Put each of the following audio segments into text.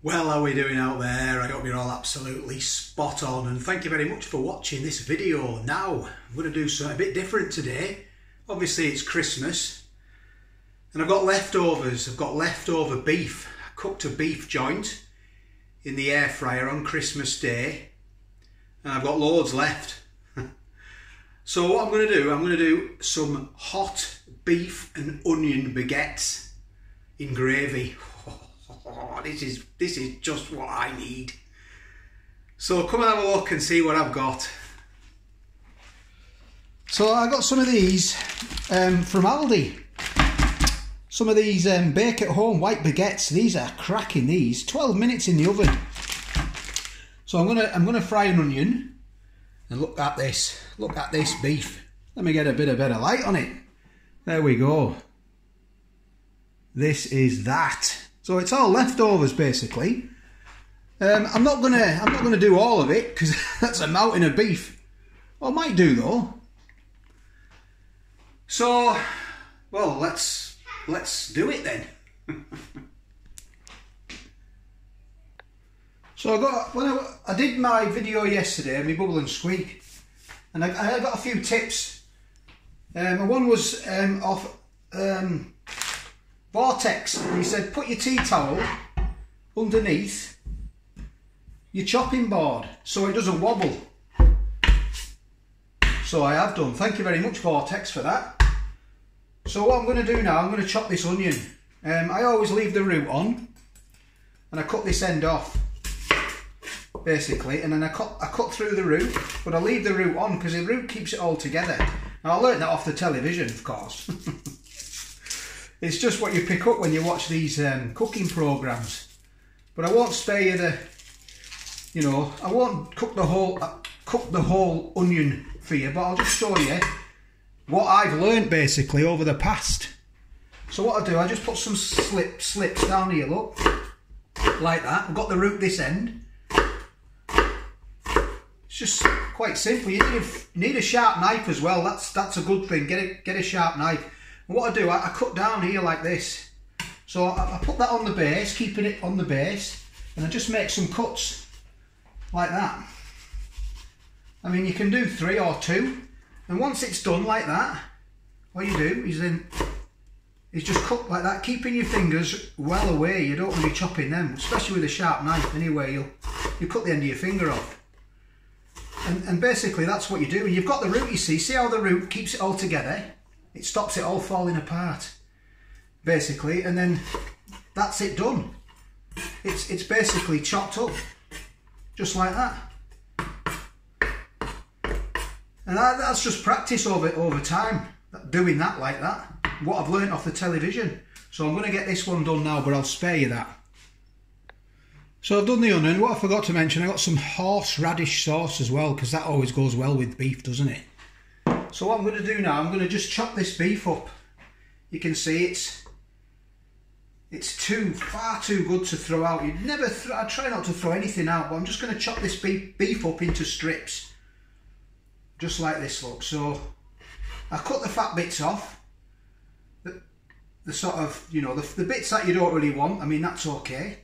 Well, how are we doing out there? I hope you're all absolutely spot on, and thank you very much for watching this video. Now, I'm going to do something a bit different today. Obviously it's Christmas and I've got leftovers. I've got leftover beef. I cooked a beef joint in the air fryer on Christmas Day and I've got loads left. So what I'm going to do, I'm going to do some hot beef and onion baguettes in gravy. Oh, this is just what I need. So come and have a look and see what I've got. So I got some of these from Aldi. Some of these bake at home white baguettes. These are cracking. These 12 minutes in the oven. So I'm gonna fry an onion, and look at this. Look at this beef. Let me get a bit of better light on it. There we go. This is that. So it's all leftovers basically. I'm not gonna do all of it because that's a mountain of beef. Well, I might do though. So, well, let's do it then. So I did my video yesterday, my bubble and squeak, and I got a few tips. One was off Vortex, and he said put your tea towel underneath your chopping board so it doesn't wobble. So I have done. Thank you very much, Vortex, for that. So what I'm going to do now, I'm going to chop this onion. I always leave the root on and I cut this end off basically, and then I cut through the root, but I leave the root on because the root keeps it all together. Now, I learned that off the television, of course. It's just what you pick up when you watch these cooking programs. But I won't spare you the, you know, I won't cook the whole onion for you, but I'll just show you what I've learned basically over the past. So what I do, I just put some slips down here, look, like that. I've got the root this end. It's just quite simple. You need a sharp knife as well. That's a good thing. Get a sharp knife. And what I do, I cut down here like this. So I put that on the base, keeping it on the base, and I just make some cuts like that. I mean, you can do 3 or 2, and once it's done like that, what you do is just cut like that, keeping your fingers well away. You don't want to be chopping them, especially with a sharp knife. Anyway, you cut the end of your finger off, and basically that's what you do. And you've got the root. You see how the root keeps it all together. It stops it all falling apart, basically, and then that's it done. It's basically chopped up, just like that. And that's just practice over time, doing that like that. What I've learnt off the television. So I'm going to get this one done now, but I'll spare you that. So I've done the onion. What I forgot to mention, I got some horseradish sauce as well, because that always goes well with beef, doesn't it? So what I'm going to do now, I'm going to just chop this beef up. You can see it's far too good to throw out. I try not to throw anything out, but I'm just going to chop this beef up into strips. Just like this, look. So I cut the fat bits off. The sort of, you know, the bits that you don't really want, I mean, that's okay.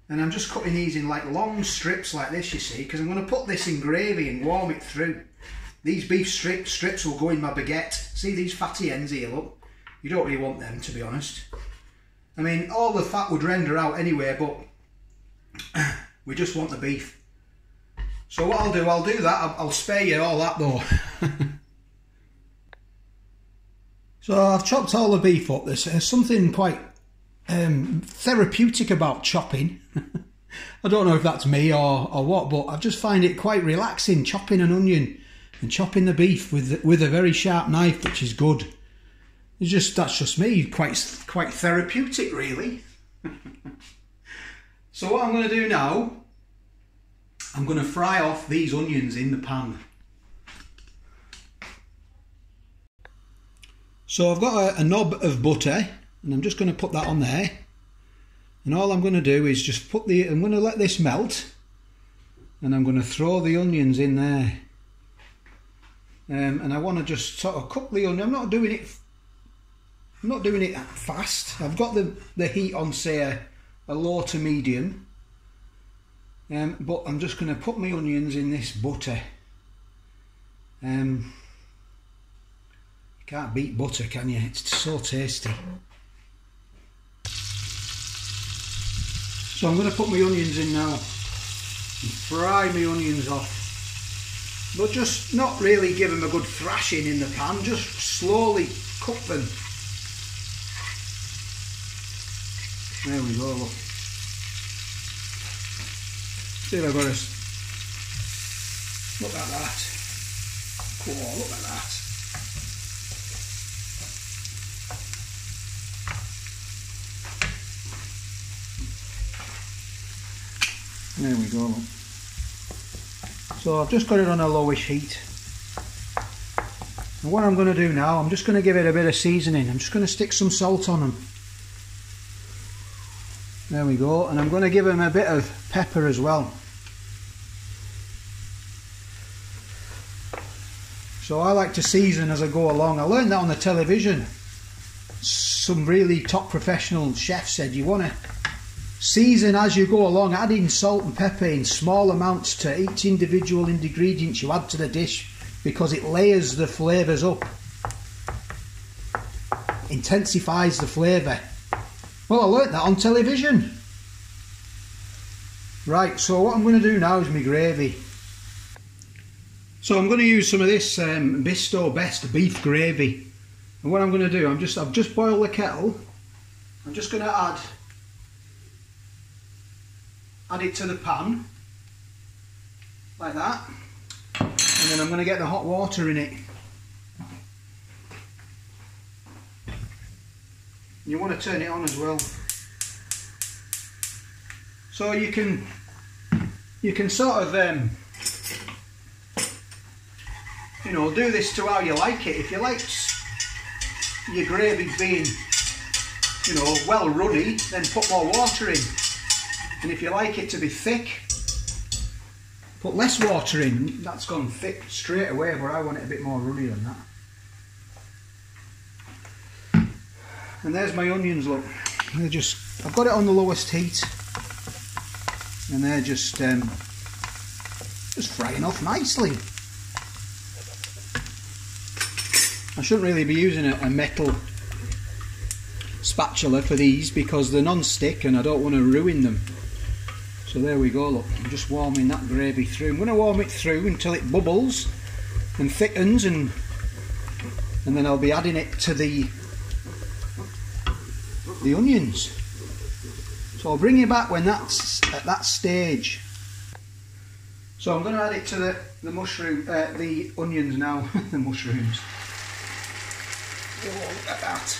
And I'm just cutting these in like long strips like this, you see, because I'm going to put this in gravy and warm it through. These beef strips will go in my baguette. See these fatty ends here, look? You don't really want them, to be honest. I mean, all the fat would render out anyway, but we just want the beef. So what I'll do that. I'll spare you all that though. So I've chopped all the beef up. There's something quite therapeutic about chopping. I don't know if that's me or what, but I just find it quite relaxing, chopping an onion and chopping the beef with a very sharp knife, which is good. That's just me, quite therapeutic really. So what I'm going to do now, I'm going to fry off these onions in the pan. So I've got a knob of butter, and I'm just going to put that on there. And all I'm going to do is just I'm going to let this melt, and I'm going to throw the onions in there. And I want to just sort of cook the onion. I'm not doing it fast. I've got the heat on, say, a low to medium. But I'm just going to put my onions in this butter. You can't beat butter, can you? It's so tasty. So I'm going to put my onions in now and fry my onions off, but just not really give them a good thrashing in the pan, just slowly cook them. There we go, look. Still I've got to look at that. Cool, look at that. There we go. So I've just got it on a lowish heat. And what I'm going to do now, I'm just going to give it a bit of seasoning. I'm just going to stick some salt on them. There we go. And I'm going to give them a bit of pepper as well. So I like to season as I go along. I learned that on the television. Some really top professional chefs said you want to season as you go along, adding salt and pepper in small amounts to each individual ingredient you add to the dish, because it layers the flavours up, intensifies the flavour. Well, I learnt that on television. Right, so what I'm going to do now is my gravy. So I'm going to use some of this Bisto Best beef gravy. And what I'm going to do, I've just boiled the kettle. I'm just going to add it to the pan, like that, and then I'm going to get the hot water in it. You want to turn it on as well, so you can sort of you know, do this to how you like it. If you like your gravy being, you know, well runny, then put more water in. And if you like it to be thick, put less water in. That's gone thick straight away, but I want it a bit more runny than that. And there's my onions, look. They're just, I've got it on the lowest heat, and they're just frying off nicely. I shouldn't really be using a metal spatula for these because they're non-stick and I don't want to ruin them. So there we go, look, I'm just warming that gravy through. I'm going to warm it through until it bubbles and thickens, and then I'll be adding it to the onions. So I'll bring you back when that's at that stage. So I'm going to add it to the onions now. The mushrooms. Oh, look at that.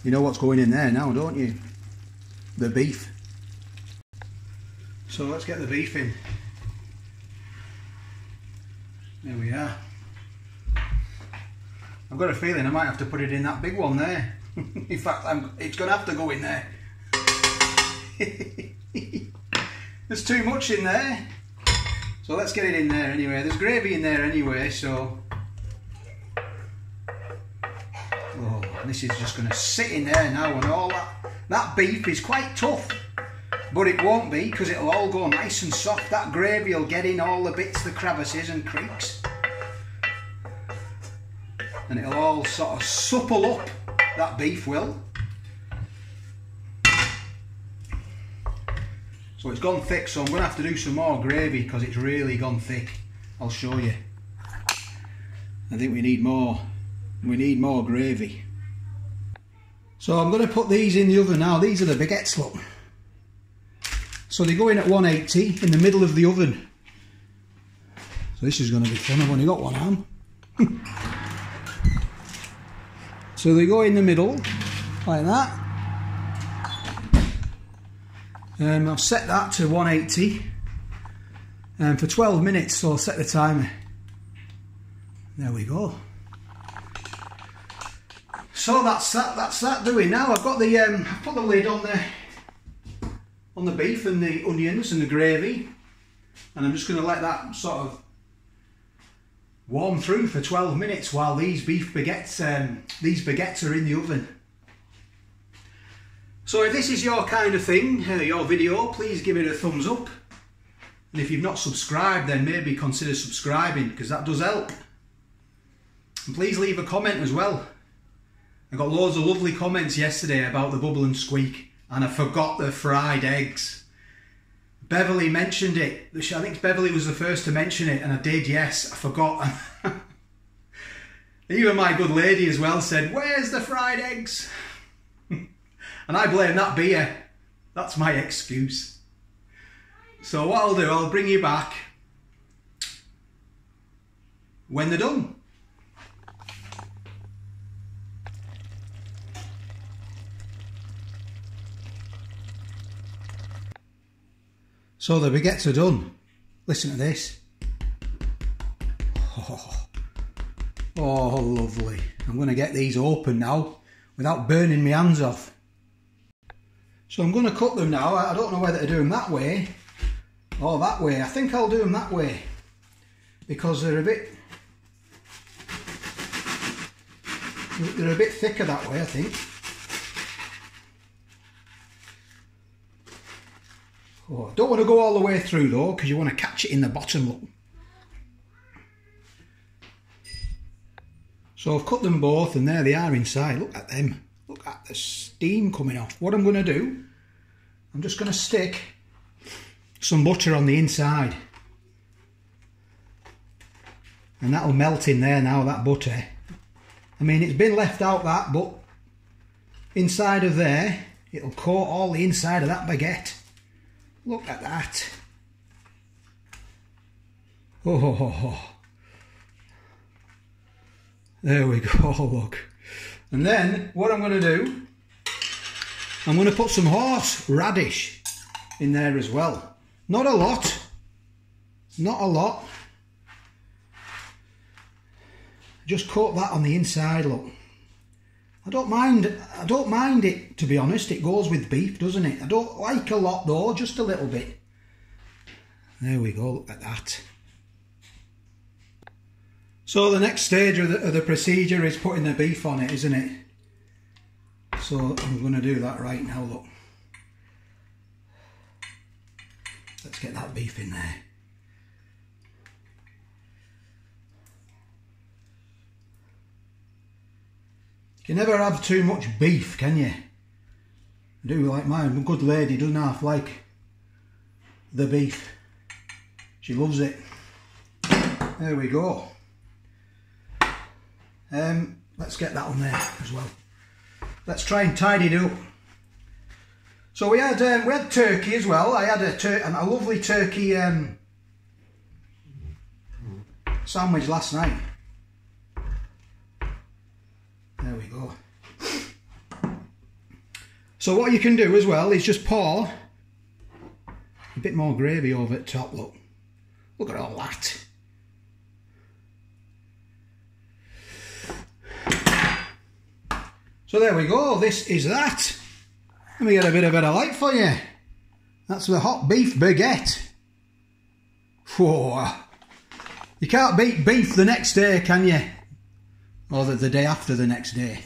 You know what's going in there now, don't you? The beef. So let's get the beef in. There we are. I've got a feeling I might have to put it in that big one there. In fact, it's going to have to go in there. There's too much in there. So let's get it in there anyway. There's gravy in there anyway, so... Oh, this is just going to sit in there now, and all that beef is quite tough, but it won't be because it'll all go nice and soft. That gravy will get in all the bits, the crevices and creaks, and it'll all sort of supple up, that beef will. So it's gone thick, so I'm going to have to do some more gravy because it's really gone thick. I'll show you. I think we need more. We need more gravy. So I'm going to put these in the oven now. These are the baguettes, look. So they go in at 180 in the middle of the oven. So this is going to be fun. I've only got one arm. So they go in the middle, like that. I've set that to 180 for 12 minutes, so I'll set the timer. There we go. So that's that doing now. I've got the I've put the lid on on the beef and the onions and the gravy, and I'm just going to let that sort of warm through for 12 minutes while these baguettes are in the oven. So if this is your kind of thing, your video, please give it a thumbs up. And if you've not subscribed, then maybe consider subscribing, because that does help. And please leave a comment as well. I got loads of lovely comments yesterday about the bubble and squeak, and I forgot the fried eggs. Beverly mentioned it. I think Beverly was the first to mention it, and I did, yes, I forgot. Even my good lady as well said, "Where's the fried eggs?" And I blame that beer. That's my excuse. So what I'll do, I'll bring you back when they're done. So the baguettes are done. Listen to this. Oh, lovely. I'm going to get these open now without burning my hands off. So I'm going to cut them now. I don't know whether to do them that way or that way. I think I'll do them that way because they're a bit thicker that way, I think. Oh, I don't want to go all the way through though, because you want to catch it in the bottom. Look. So I've cut them both, and there they are inside. Look at them. Look at the steam coming off. What I'm going to do, I'm just going to stick some butter on the inside. And that'll melt in there now, that butter. I mean, it's been left out that, but inside of there, it'll coat all the inside of that baguette. Look at that. Oh, ho, ho, ho. There we go, look. And then what I'm going to do, I'm going to put some horseradish in there as well. Not a lot. Not a lot. Just coat that on the inside, look. I don't mind it, to be honest. It goes with beef, doesn't it? I don't like a lot though, just a little bit. There we go, look at that. So the next stage of the procedure is putting the beef on it, isn't it? So I'm going to do that right now, look. Let's get that beef in there. You can never have too much beef, can you? I do like my good lady doesn't half like the beef. She loves it. There we go. Let's get that on there as well. Let's try and tidy it up. So we had turkey as well. I had a lovely turkey sandwich last night. There we go. So what you can do as well is just pour a bit more gravy over the top, look. Look at all that. So there we go, this is that. Let me get a bit of light for you. That's the hot beef baguette. Whoa. You can't beat beef the next day, can you? Or the day after the next day.